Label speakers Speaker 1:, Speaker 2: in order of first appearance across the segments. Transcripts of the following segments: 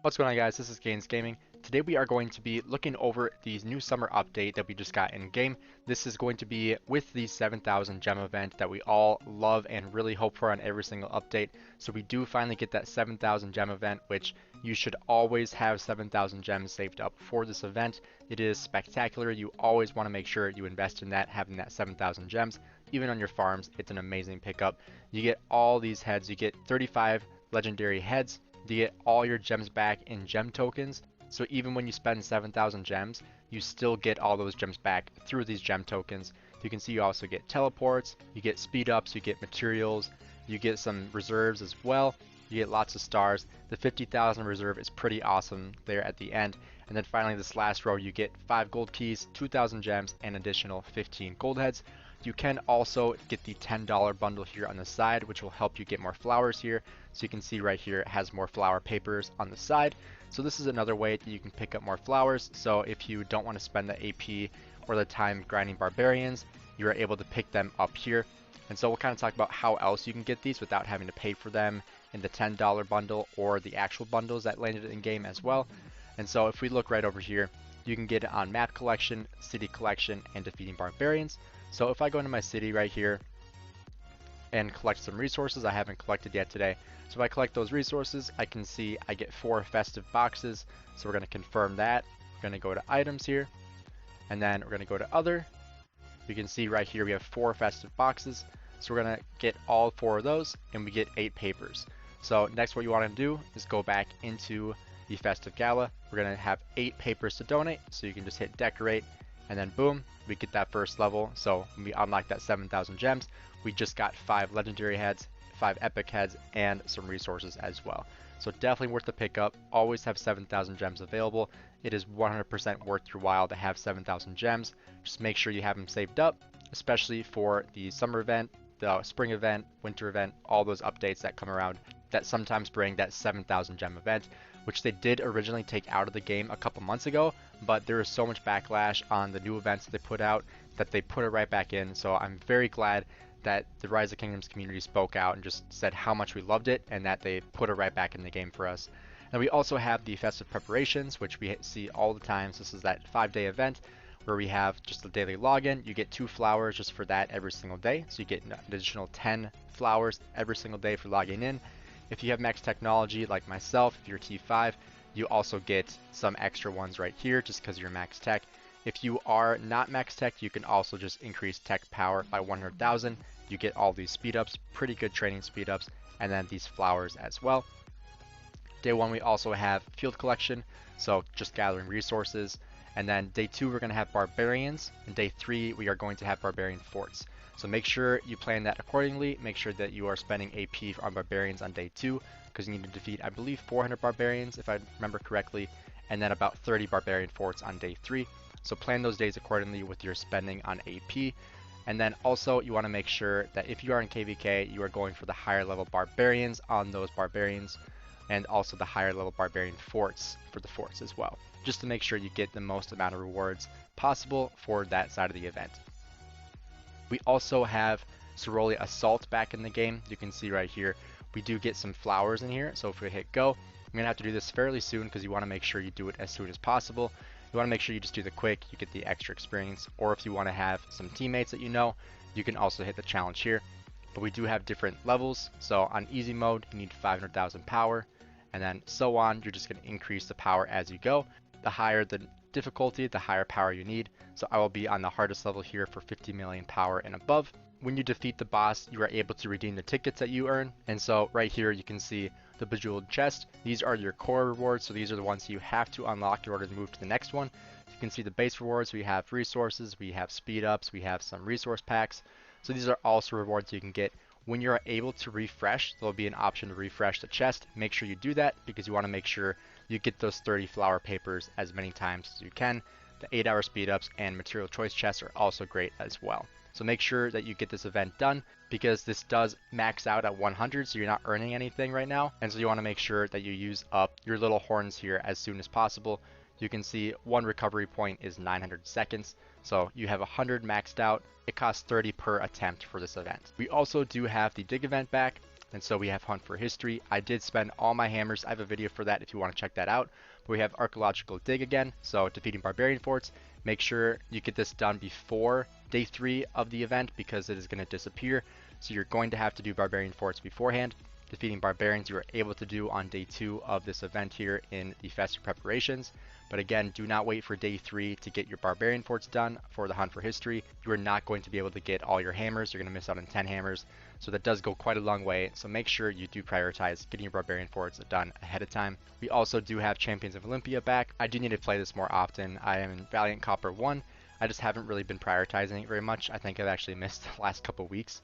Speaker 1: What's going on, guys? This is Gainz Gaming. Today we are going to be looking over the new summer update that we just got in game. This is going to be with the 7,000 gem event that we all love and really hope for on every single update. So we do finally get that 7,000 gem event, which you should always have 7,000 gems saved up for this event. It is spectacular. You always want to make sure you invest in that, having that 7,000 gems. Even on your farms, it's an amazing pickup. You get all these heads. You get 35 legendary heads. You get all your gems back in gem tokens. So even when you spend 7,000 gems, you still get all those gems back through these gem tokens. You can see you also get teleports, you get speed ups, you get materials, you get some reserves as well. You get lots of stars. The 50,000 reserve is pretty awesome there at the end. And then finally this last row, you get 5 gold keys, 2,000 gems, and additional 15 gold heads. You can also get the $10 bundle here on the side, which will help you get more flowers here. So you can see right here it has more flower papers on the side. So this is another way that you can pick up more flowers. So if you don't want to spend the AP or the time grinding barbarians, you are able to pick them up here. And so we'll kind of talk about how else you can get these without having to pay for them in the $10 bundle or the actual bundles that landed in game as well. And so if we look right over here, you can get it on map collection, city collection, and defeating barbarians. So if I go into my city right here and collect some resources I haven't collected yet today. So if I collect those resources, I can see I get 4 festive boxes. So we're going to confirm that. We're going to go to items here, and then we're going to go to other. You can see right here we have 4 festive boxes. So we're going to get all 4 of those, and we get 8 papers. So next what you want to do is go back into the festive gala. We're going to have 8 papers to donate, so you can just hit decorate, and then boom, we get that first level. So when we unlock that 7,000 gems, we just got 5 legendary heads, 5 epic heads, and some resources as well. So definitely worth the pickup. Always have 7,000 gems available. It is 100% worth your while to have 7,000 gems. Just make sure you have them saved up, especially for the summer event, the spring event, winter event, all those updates that come around that sometimes bring that 7,000 gem event, which they did originally take out of the game a couple months ago, but there is so much backlash on the new events that they put out that they put it right back in. So I'm very glad that the Rise of Kingdoms community spoke out and just said how much we loved it and that they put it right back in the game for us. And we also have the festive preparations, which we see all the time. So this is that 5-day event where we have just a daily login. You get 2 flowers just for that every single day. So you get an additional 10 flowers every single day for logging in. If you have max technology like myself, if you're T5, you also get some extra ones right here just because you're max tech. If you are not max tech, you can also just increase tech power by 100,000. You get all these speed ups, pretty good training speed ups, and then these flowers as well. Day 1 we also have field collection, so just gathering resources. And then day 2 we're going to have barbarians, and day 3 we are going to have barbarian forts. So make sure you plan that accordingly. Make sure that you are spending AP on barbarians on day 2, because you need to defeat, I believe, 400 barbarians if I remember correctly, and then about 30 barbarian forts on day 3. So plan those days accordingly with your spending on AP. And then also you want to make sure that if you are in KVK, you are going for the higher level barbarians on those barbarians, and also the higher level barbarian forts for the forts as well, just to make sure you get the most amount of rewards possible for that side of the event. We also have Ceroli Assault back in the game. You can see right here, we do get some flowers in here. So if we hit go, I'm going to have to do this fairly soon because you want to make sure you do it as soon as possible. You want to make sure you just do the quick, you get the extra experience. Or if you want to have some teammates that you know, you can also hit the challenge here. But we do have different levels. So on easy mode, you need 500,000 power. And then so on, you're just going to increase the power as you go. The higher the difficulty, the higher power you need. So I will be on the hardest level here for 50 million power and above. When you defeat the boss, you are able to redeem the tickets that you earn. And so right here you can see the bejeweled chest. These are your core rewards, so these are the ones you have to unlock in order to move to the next one. You can see the base rewards. We have resources, we have speed ups, we have some resource packs. So these are also rewards you can get. When you're able to refresh, there'll be an option to refresh the chest. Make sure you do that because you want to make sure you get those 30 flower papers as many times as you can. The 8-hour speed ups and material choice chests are also great as well. So make sure that you get this event done because this does max out at 100, so you're not earning anything right now. And so you want to make sure that you use up your little horns here as soon as possible. You can see one recovery point is 900 seconds. So you have 100 maxed out. It costs 30 per attempt for this event. We also do have the dig event back. And so we have Hunt for History. I did spend all my hammers. I have a video for that if you want to check that out. But we have Archaeological Dig again, so defeating barbarian forts. Make sure you get this done before day 3 of the event because it is going to disappear. So you're going to have to do barbarian forts beforehand. Defeating barbarians you are able to do on day 2 of this event here in the festive preparations. But again, do not wait for day 3 to get your barbarian forts done for the Hunt for History. You are not going to be able to get all your hammers. You're going to miss out on 10 hammers. So that does go quite a long way. So make sure you do prioritize getting your barbarian forts done ahead of time. We also do have Champions of Olympia back. I do need to play this more often. I am in Valiant Copper 1. I just haven't really been prioritizing it very much. I think I've actually missed the last couple weeks.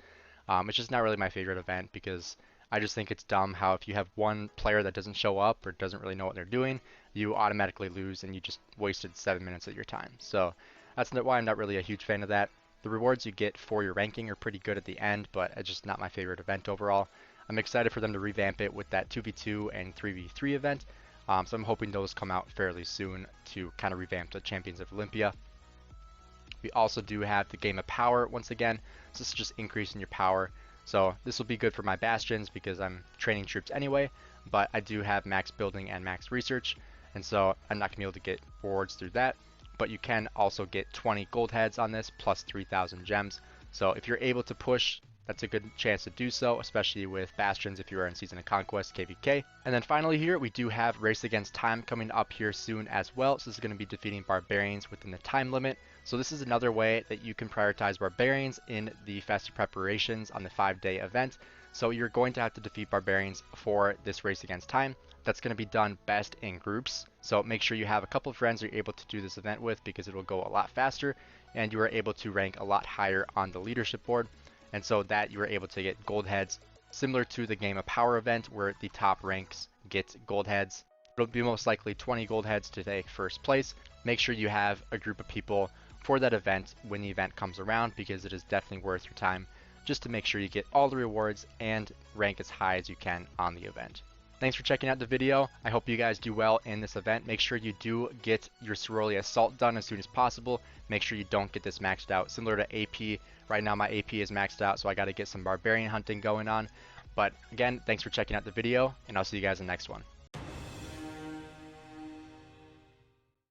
Speaker 1: It's just not really my favorite event because I just think it's dumb how if you have one player that doesn't show up or doesn't really know what they're doing, you automatically lose and you just wasted 7 minutes of your time. So that's why I'm not really a huge fan of that. The rewards you get for your ranking are pretty good at the end, but it's just not my favorite event overall. I'm excited for them to revamp it with that 2v2 and 3v3 event. So I'm hoping those come out fairly soon to kind of revamp the Champions of Olympia. We also do have the Game of Power once again. So this is just increasing your power. So this will be good for my bastions because I'm training troops anyway, but I do have max building and max research, and so I'm not going to be able to get rewards through that. But you can also get 20 gold heads on this plus 3,000 gems. So if you're able to push, that's a good chance to do so, especially with bastions if you are in Season of Conquest KVK. And then finally here, we do have Race Against Time coming up here soon as well. So this is going to be defeating barbarians within the time limit. So this is another way that you can prioritize barbarians in the festive preparations on the 5-day event. So you're going to have to defeat barbarians for this Race Against Time. That's going to be done best in groups. So make sure you have a couple of friends you're able to do this event with because it will go a lot faster and you are able to rank a lot higher on the leadership board. And so that you are able to get gold heads similar to the Game of Power event where the top ranks get gold heads. It'll be most likely 20 gold heads to take first place. Make sure you have a group of people for that event when the event comes around because it is definitely worth your time just to make sure you get all the rewards and rank as high as you can on the event. Thanks for checking out the video. I hope you guys do well in this event. Make sure you do get your Ceroli Assault done as soon as possible. Make sure you don't get this maxed out. Similar to AP, right now my AP is maxed out, so I got to get some barbarian hunting going on. But again, thanks for checking out the video, and I'll see you guys in the next one.